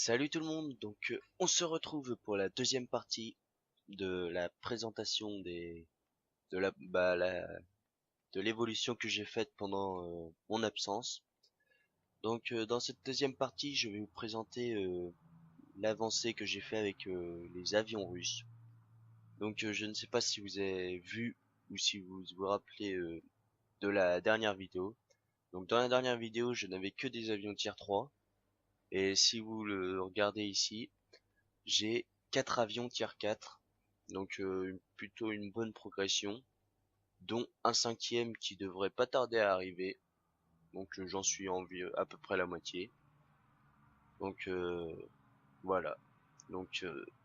Salut tout le monde, on se retrouve pour la deuxième partie de la présentation de de l'évolution que j'ai faite pendant mon absence. Dans cette deuxième partie, je vais vous présenter l'avancée que j'ai fait avec les avions russes. Je ne sais pas si vous avez vu ou si vous vous rappelez de la dernière vidéo. Donc dans la dernière vidéo, je n'avais que des avions tier 3 et si vous le regardez ici, j'ai 4 avions tier 4, plutôt une bonne progression, dont un cinquième qui devrait pas tarder à arriver. J'en suis à peu près la moitié. Donc euh, voilà.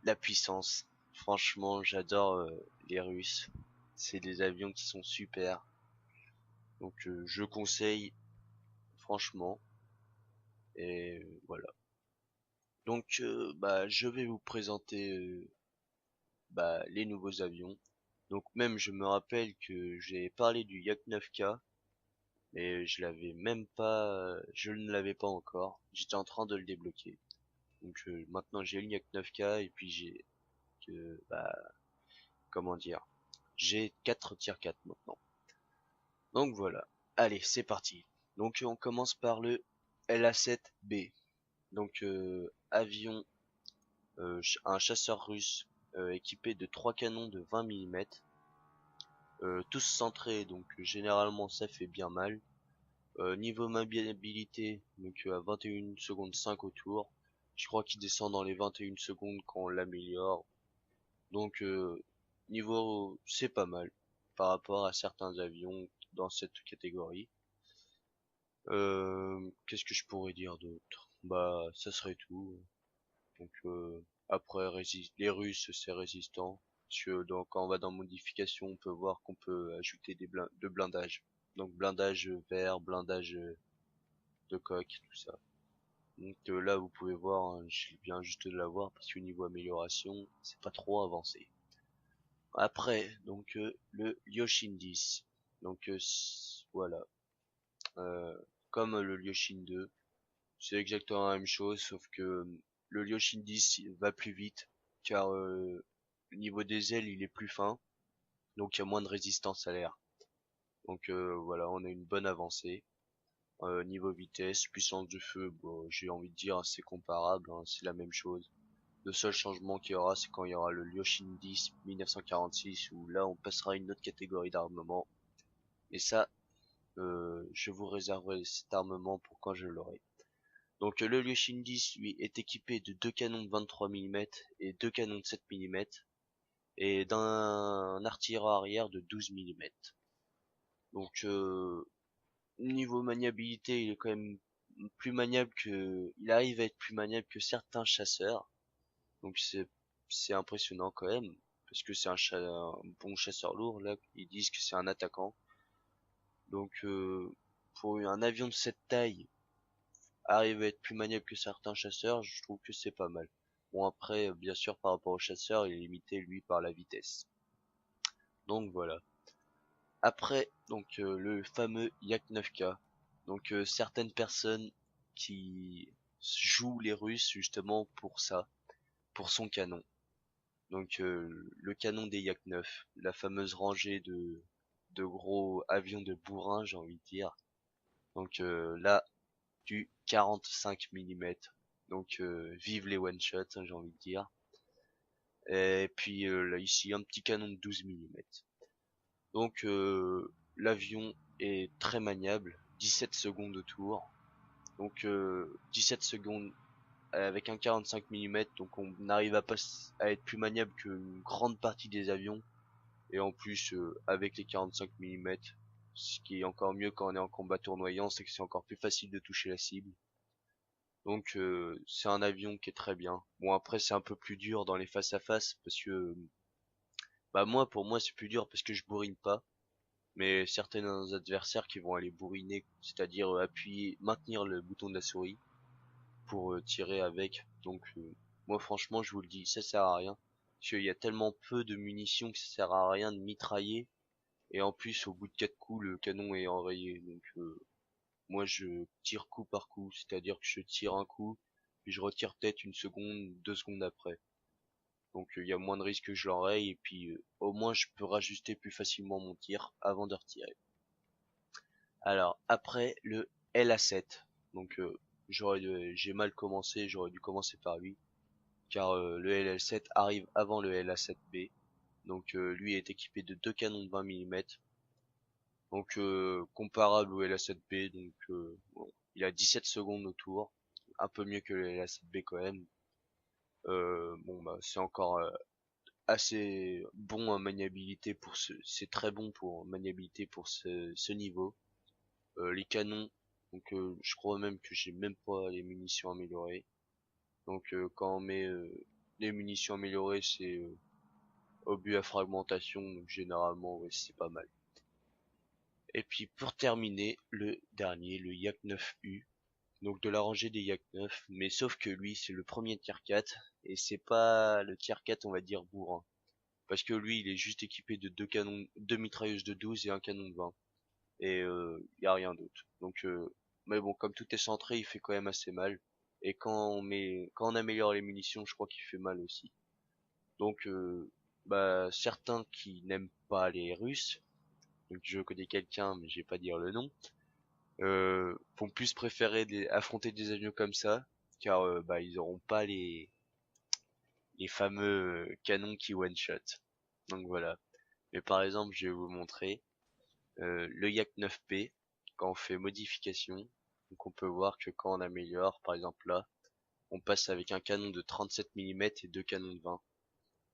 La puissance. Franchement, j'adore les Russes. C'est des avions qui sont super. Je conseille franchement. Et voilà. Je vais vous présenter les nouveaux avions. Donc même je me rappelle que j'ai parlé du Yak 9K, mais je ne l'avais pas encore. J'étais en train de le débloquer. Maintenant j'ai le Yak 9K et puis j'ai que comment dire, j'ai 4 tier 4 maintenant. Donc voilà. Allez, c'est parti. On commence par le LA-7B. Avion un chasseur russe équipé de 3 canons de 20 mm. Tous centrés, généralement ça fait bien mal. Niveau maniabilité, à 21 secondes 5 au tour. Je crois qu'il descend dans les 21 secondes quand on l'améliore. Donc euh, Niveau c'est pas mal par rapport à certains avions dans cette catégorie. Qu'est-ce que je pourrais dire d'autre? Bah ça serait tout. Après les Russes c'est résistant. Quand on va dans modification, on peut voir qu'on peut ajouter de blindage. Donc blindage vert, blindage de coque, tout ça. Là vous pouvez voir, hein, je viens juste de l'avoir parce qu'au niveau amélioration, c'est pas trop avancé. Après, le Lyoshin 10. Voilà. Euh, Comme le Lyoshin 2, c'est exactement la même chose, sauf que le Lyoshin 10 il va plus vite, car le niveau des ailes il est plus fin, donc il y a moins de résistance à l'air. Voilà, on a une bonne avancée. Niveau vitesse, puissance de feu, bon, j'ai envie de dire c'est comparable, hein, c'est la même chose. Le seul changement qu'il y aura, c'est quand il y aura le Lyoshin 10 1946, où là on passera à une autre catégorie d'armement. Et ça, je vous réserverai cet armement pour quand je l'aurai. Le Lyoshin 10, lui, est équipé de 2 canons de 23 mm et 2 canons de 7 mm, et d'un artilleur arrière de 12 mm. Donc, euh, Niveau maniabilité, il est quand même il arrive à être plus maniable que certains chasseurs. Donc c'est impressionnant quand même, parce que un bon chasseur lourd. Là, ils disent que c'est un attaquant. Donc pour un avion de cette taille, arrive à être plus maniable que certains chasseurs, je trouve que c'est pas mal. Bon après, bien sûr, par rapport au chasseur, il est limité lui par la vitesse. Donc voilà. Après, le fameux Yak 9K. Certaines personnes qui jouent les Russes justement pour ça, pour son canon. Le canon des Yak 9, la fameuse rangée de gros avions de bourrin, j'ai envie de dire. Là, du 45 mm. Vive les one shot, hein, j'ai envie de dire. Et puis là ici un petit canon de 12 mm. L'avion est très maniable, 17 secondes au tour. 17 secondes avec un 45 mm, donc on arrive à être plus maniable qu'une grande partie des avions. Et en plus, avec les 45 mm, ce qui est encore mieux quand on est en combat tournoyant, c'est que c'est encore plus facile de toucher la cible. C'est un avion qui est très bien. Bon après c'est un peu plus dur dans les face à face parce que pour moi c'est plus dur parce que je bourrine pas, mais certains adversaires qui vont aller bourriner, c'est-à-dire appuyer, maintenir le bouton de la souris pour tirer avec. Moi franchement je vous le dis, ça sert à rien. Parce qu'il y a tellement peu de munitions que ça sert à rien de mitrailler. Et en plus au bout de 4 coups le canon est enrayé. Moi je tire coup par coup, c'est-à-dire que je tire un coup, puis je retire peut-être une seconde, 2 secondes après. Donc il y a moins de risques que je l'enraye et puis au moins je peux rajuster plus facilement mon tir avant de retirer. Alors après le LA7, donc j'ai mal commencé, j'aurais dû commencer par lui, car le LL7 arrive avant le LA7B, donc lui est équipé de deux canons de 20 mm, donc comparable au LA7B, donc bon, il a 17 secondes au tour, un peu mieux que le LA7B quand même. Bon bah c'est encore assez bon en maniabilité pour c'est très bon pour maniabilité pour ce niveau. Les canons, donc je crois même que j'ai même pas les munitions améliorées. Donc quand on met les munitions améliorées, c'est obus à fragmentation, donc généralement ouais, c'est pas mal. Et puis pour terminer, le dernier, le Yak 9U, donc de la rangée des Yak 9, mais sauf que lui c'est le premier tier 4 et c'est pas le tier 4 on va dire bourrin. Parce que lui il est juste équipé de deux canons, deux mitrailleuses de 12 et un canon de 20. Et y a rien d'autre. Donc mais bon comme tout est centré, il fait quand même assez mal. Et quand on améliore les munitions, je crois qu'il fait mal aussi. Donc bah certains qui n'aiment pas les Russes, donc je connais quelqu'un mais je vais pas dire le nom, vont plus préférer affronter des avions comme ça, car bah ils auront pas les fameux canons qui one shot. Donc voilà. Mais par exemple, je vais vous montrer le Yak 9P quand on fait modification. Donc on peut voir que quand on améliore, par exemple là, on passe avec un canon de 37 mm et deux canons de 20.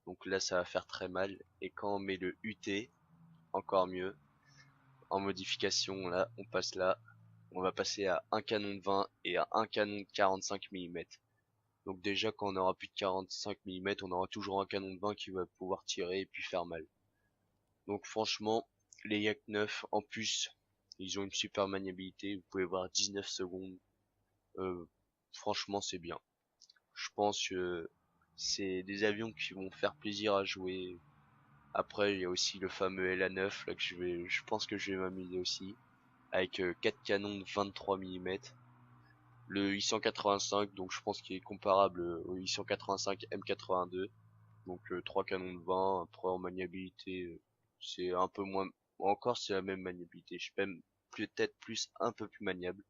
Donc là ça va faire très mal. Et quand on met le UT, encore mieux. En modification là, on passe là, on va passer à un canon de 20 et à un canon de 45 mm. Donc déjà quand on aura plus de 45 mm, on aura toujours un canon de 20 qui va pouvoir tirer et puis faire mal. Donc franchement, les Yak 9 en plus, ils ont une super maniabilité, vous pouvez voir 19 secondes. Euh, Franchement c'est bien. Je pense que c'est des avions qui vont faire plaisir à jouer. Après il y a aussi le fameux LA9 là que je pense que je vais m'amuser aussi avec 4 canons de 23 mm. Le I-185 donc je pense qu'il est comparable au I-185 M82. Donc 3 canons de 20. Après en maniabilité c'est un peu moins, encore c'est la même maniabilité, je peux même peut-être plus un peu plus maniable.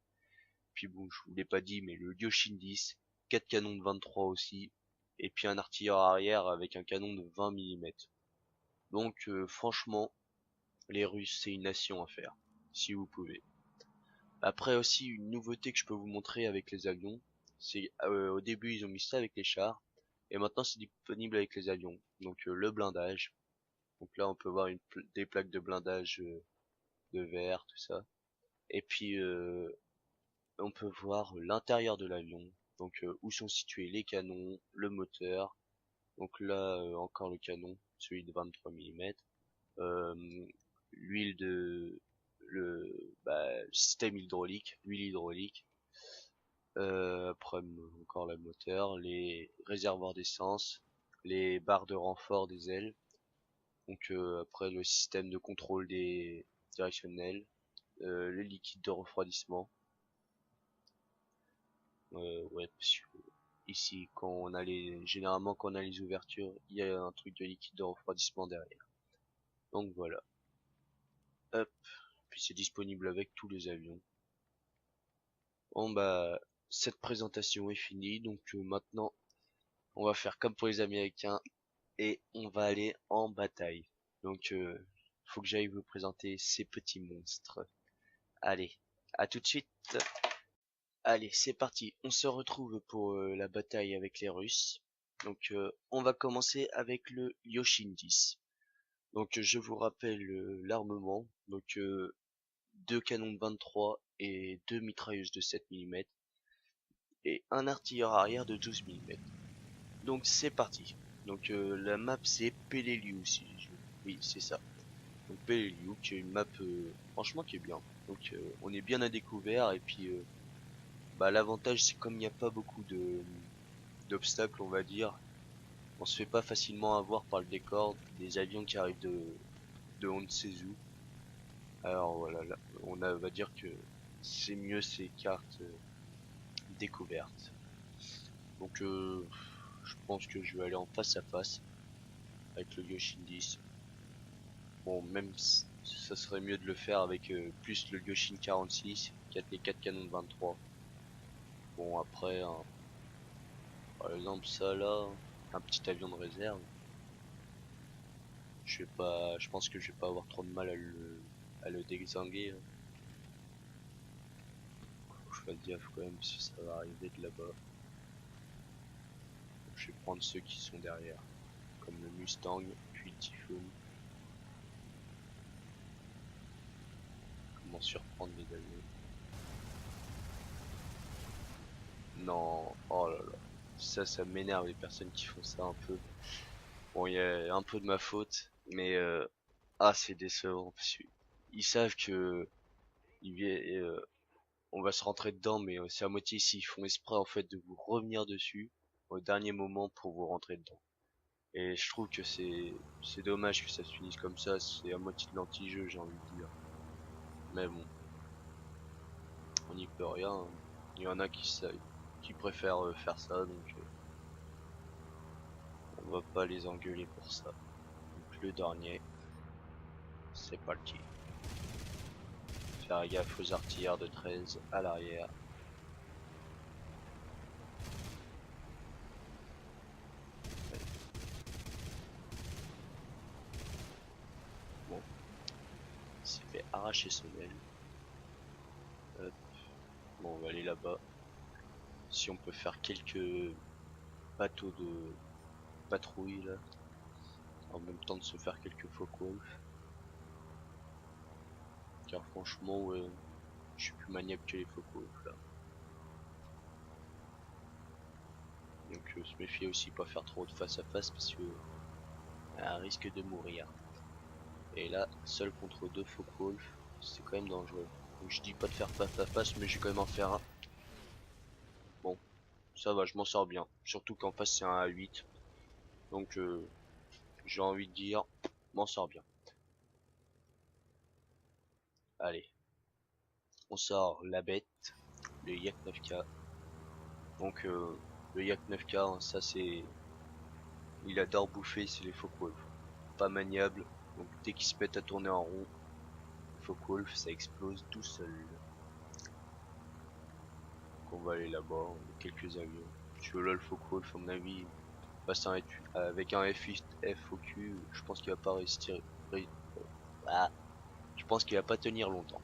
Puis bon je vous l'ai pas dit mais le Lyoshin 10, 4 canons de 23 aussi, et puis un artilleur arrière avec un canon de 20 mm. Donc franchement les Russes c'est une nation à faire si vous pouvez. Après aussi une nouveauté que je peux vous montrer avec les avions, c'est au début ils ont mis ça avec les chars et maintenant c'est disponible avec les avions. Donc le blindage. Donc là on peut voir des plaques de blindage de verre, tout ça. Et puis on peut voir l'intérieur de l'avion. Donc où sont situés les canons, le moteur. Donc là encore le canon, celui de 23 mm. L'huile de le système hydraulique, l'huile hydraulique. Après encore le moteur, les réservoirs d'essence, les barres de renfort des ailes. Donc après le système de contrôle des directionnels, le liquide de refroidissement. Ouais, parce que ici quand on a généralement quand on a les ouvertures, il y a un truc de liquide de refroidissement derrière. Donc voilà. Hop, puis c'est disponible avec tous les avions. Bon bah cette présentation est finie, donc maintenant on va faire comme pour les Américains et on va aller en bataille. Donc faut que j'aille vous présenter ces petits monstres. Allez, à tout de suite. Allez, c'est parti. On se retrouve pour la bataille avec les Russes. Donc on va commencer avec le Yoshin 10. Donc je vous rappelle l'armement. Donc deux canons de 23 et deux mitrailleuses de 7 mm et un artilleur arrière de 12 mm. Donc c'est parti. Donc la map c'est Peleliu si oui, c'est ça. Donc Peleliu qui est une map franchement qui est bien. Donc on est bien à découvert et puis bah l'avantage c'est comme il n'y a pas beaucoup de d'obstacles on va dire, on se fait pas facilement avoir par le décor des avions qui arrivent de on ne sait où. Alors voilà, là, va dire que c'est mieux ces cartes découvertes. Donc je pense que je vais aller en face à face avec le Yoshin 10. Bon, même ça serait mieux de le faire avec plus le Yoshin 46, les 4 canons de 23. Bon, après, par exemple, ça là, un petit avion de réserve, je pense que je vais pas avoir trop de mal à le dézinguer, hein. Faut que je fasse gaffe quand même si ça va arriver de là-bas. Je vais prendre ceux qui sont derrière, comme le Mustang, puis le Typhoon. Comment surprendre les avions? Non, oh là là. Ça m'énerve les personnes qui font ça un peu. Bon, il y a un peu de ma faute, mais c'est décevant parce qu'ils savent que ils viennent, on va se rentrer dedans, mais c'est à moitié s'ils font exprès en fait de vous revenir dessus au dernier moment pour vous rentrer dedans. Et je trouve que c'est dommage que ça se finisse comme ça, c'est à moitié de l'anti-jeu, j'ai envie de dire. Mais bon, on n'y peut rien, hein. Il y en a qui préfèrent faire ça, donc on va pas les engueuler pour ça. Donc le dernier, c'est parti. Faire gaffe aux artilleurs de 13 à l'arrière. Bon, il s'est fait arracher son aile. Hop. Bon, on va aller là-bas. Si on peut faire quelques bateaux de patrouille là, en même temps de se faire quelques Focke-Wulf. Car franchement, ouais, je suis plus maniable que les Focke-Wulf là. Donc se méfier aussi, pas faire trop de face à face parce que un risque de mourir. Et là, seul contre deux Focke-Wulf, c'est quand même dangereux. Donc je dis pas de faire face à face, mais je vais quand même en faire un. Bon, ça va, je m'en sors bien. Surtout qu'en face c'est un A8. Donc j'ai envie de dire, m'en sors bien. Allez, on sort la bête, le Yak 9K. Donc le Yak 9K, hein, ça c'est... Il adore bouffer, c'est les Focke-Wulf. Pas maniable, donc dès qu'il se met à tourner en rond, Focke-Wulf, ça explose tout seul. Donc on va aller là-bas, on a quelques avions. Tu veux là le Focke-Wulf, à mon avis, passe avec un F8 F au cul, je pense qu'il va pas réussir. Ah, je pense qu'il va pas tenir longtemps.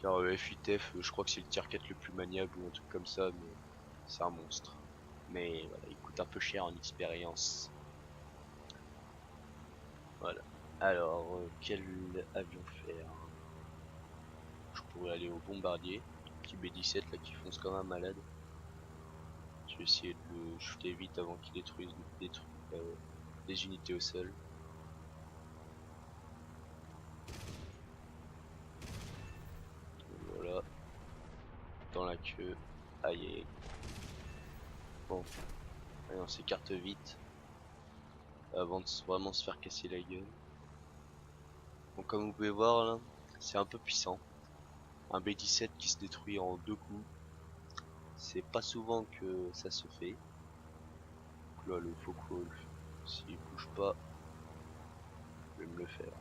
Car F8F, je crois que c'est le tier 4 le plus maniable ou un truc comme ça, mais c'est un monstre. Mais voilà, il coûte un peu cher en expérience. Voilà. Alors, quel avion faire? Je pourrais aller au bombardier, petit B-17 là qui fonce comme un malade. Je vais essayer de le shooter vite avant qu'il détruise des unités au sol. Voilà, dans la queue. Aïe aïe. Bon, allez, on s'écarte vite avant de vraiment se faire casser la gueule. Donc comme vous pouvez voir là, c'est un peu puissant. Un B-17 qui se détruit en deux coups, c'est pas souvent que ça se fait. Donc là le Focke-Wulf, s'il bouge pas, je vais me le faire.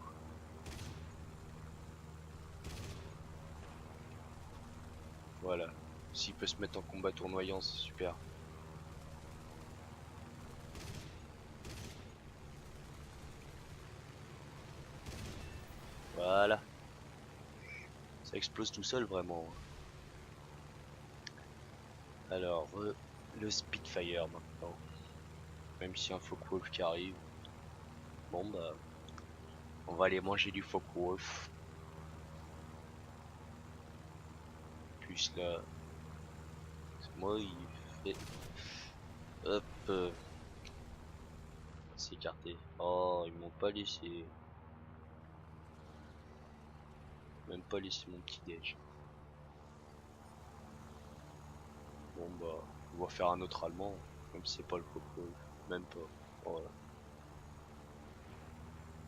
Voilà. S'il peut se mettre en combat tournoyant, c'est super. Voilà. Ça explose tout seul vraiment. Alors, le Spitfire maintenant. Même si un Focke-Wulf qui arrive. Bon bah, on va aller manger du Focke-Wulf. Plus là, moi il fait... Hop, s'écarter. Oh, ils m'ont pas laissé. Même pas laissé mon petit déj. Bon bah, on va faire un autre allemand. Même si c'est pas le Focke-Wulf. Même pas. Voilà,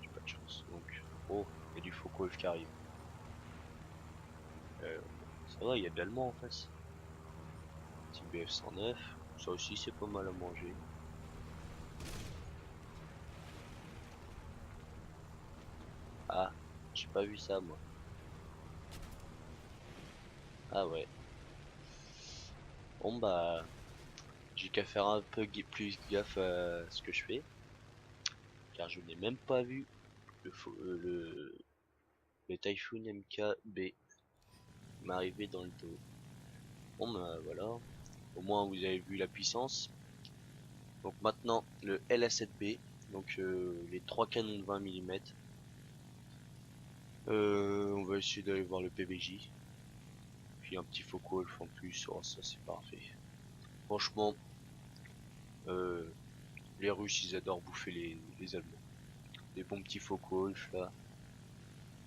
j'ai pas de chance. Donc, oh, il y a du Focke-Wulf qui arrive. Ça va, il y a de l'allemand en face. Petit BF-109. Ça aussi c'est pas mal à manger. Ah, j'ai pas vu ça moi. Ah ouais. Bon bah, j'ai qu'à faire un peu plus gaffe à ce que je fais, car je n'ai même pas vu le Typhoon MKB m'arriver dans le dos. Bon bah voilà, au moins vous avez vu la puissance. Donc maintenant le LA7B, donc les trois canons de 20 mm. On va essayer d'aller voir le PVJ. Puis un petit focus en plus, oh, ça c'est parfait. Franchement, euh, les Russes ils adorent bouffer les Allemands. Des bons petits focus là,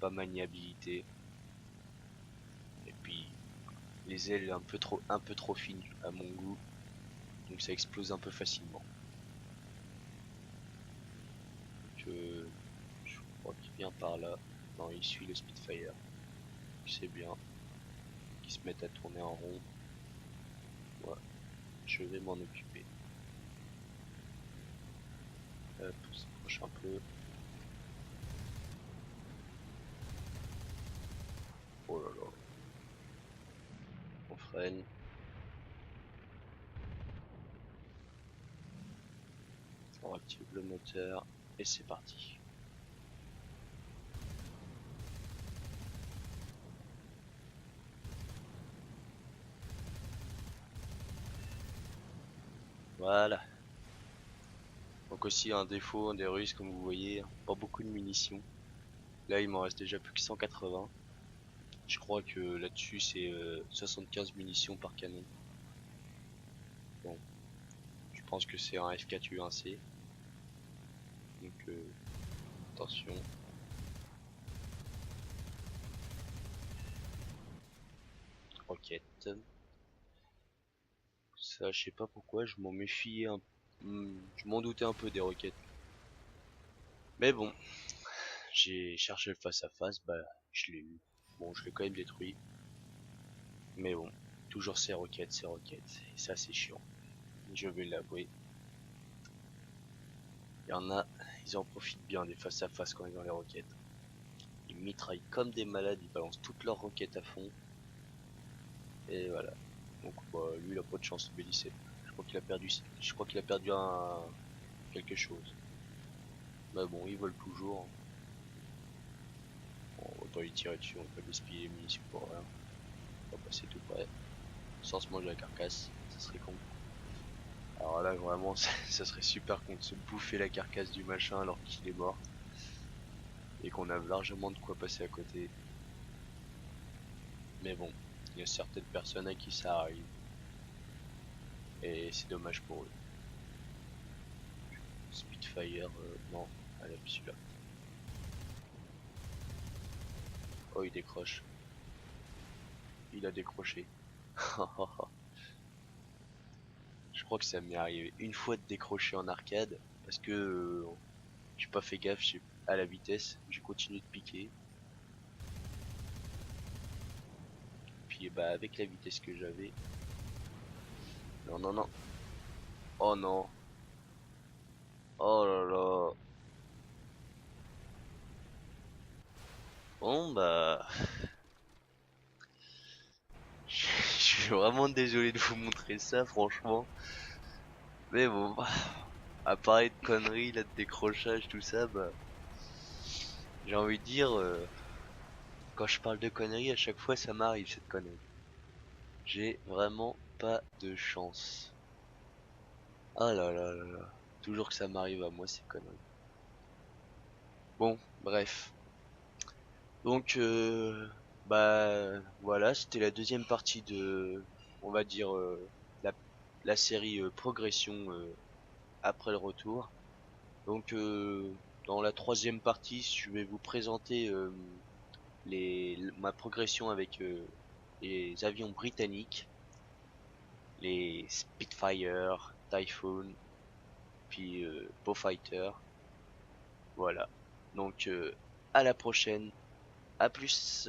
pas maniabilité. Et puis les ailes un peu trop fines à mon goût, donc ça explose un peu facilement. Donc, je crois qu'il vient par là. Non, il suit le Spitfire. C'est bien. Qui se mettent à tourner en rond. Ouais, je vais m'en occuper. Hop, on s'approche un peu. Oh là là. On freine. On active le moteur. Et c'est parti. Voilà. Donc aussi un défaut des Russes, comme vous voyez, pas beaucoup de munitions. Là il m'en reste déjà plus que 180. Je crois que là-dessus c'est 75 munitions par canon. Bon, je pense que c'est un F4U1C. Donc attention. Roquette. Ça je sais pas pourquoi, je m'en méfiais je m'en doutais un peu des roquettes. Mais bon, j'ai cherché le face à face, bah je l'ai eu. Bon, je l'ai quand même détruit. Mais bon, toujours ces roquettes, et ça c'est chiant. Je vais l'avouer. Il y en a, ils en profitent bien des face à face quand ils ont les roquettes. Ils mitraillent comme des malades, ils balancent toutes leurs roquettes à fond. Et voilà. Donc bah, lui il a pas de chance, Bélicet. Je crois qu'il a perdu quelque chose. Mais bon, il vole toujours. Bon, autant lui tirer dessus, on peut gaspiller les munitions pour rien. On va passer tout près. Sans se manger la carcasse, ça serait con. Alors là vraiment ça serait super con de se bouffer la carcasse du machin alors qu'il est mort. Et qu'on a largement de quoi passer à côté. Mais bon, il y a certaines personnes à qui ça arrive. Et c'est dommage pour eux. Spitfire, non, allez celui-là. Oh il décroche. Il a décroché. Je crois que ça m'est arrivé une fois de décrocher en arcade. Parce que j'ai pas fait gaffe à la vitesse. J'ai continué de piquer. Puis bah avec la vitesse que j'avais. Non non non. Oh non. Oh là là. Bon bah. Je suis vraiment désolé de vous montrer ça franchement. Mais bon, à pareil de conneries, là, de décrochage, tout ça, bah, j'ai envie de dire, quand je parle de conneries, à chaque fois, ça m'arrive, cette connerie. J'ai vraiment pas de chance. Ah là là là là. Toujours que ça m'arrive à moi, ces conneries. Bon, bref. Donc, bah, voilà, c'était la deuxième partie de, on va dire, la, la série Progression après le retour. Donc, dans la troisième partie, je vais vous présenter ma progression avec les avions britanniques, les Spitfire, Typhoon, puis Beaufighter. Voilà. Donc à la prochaine. À plus.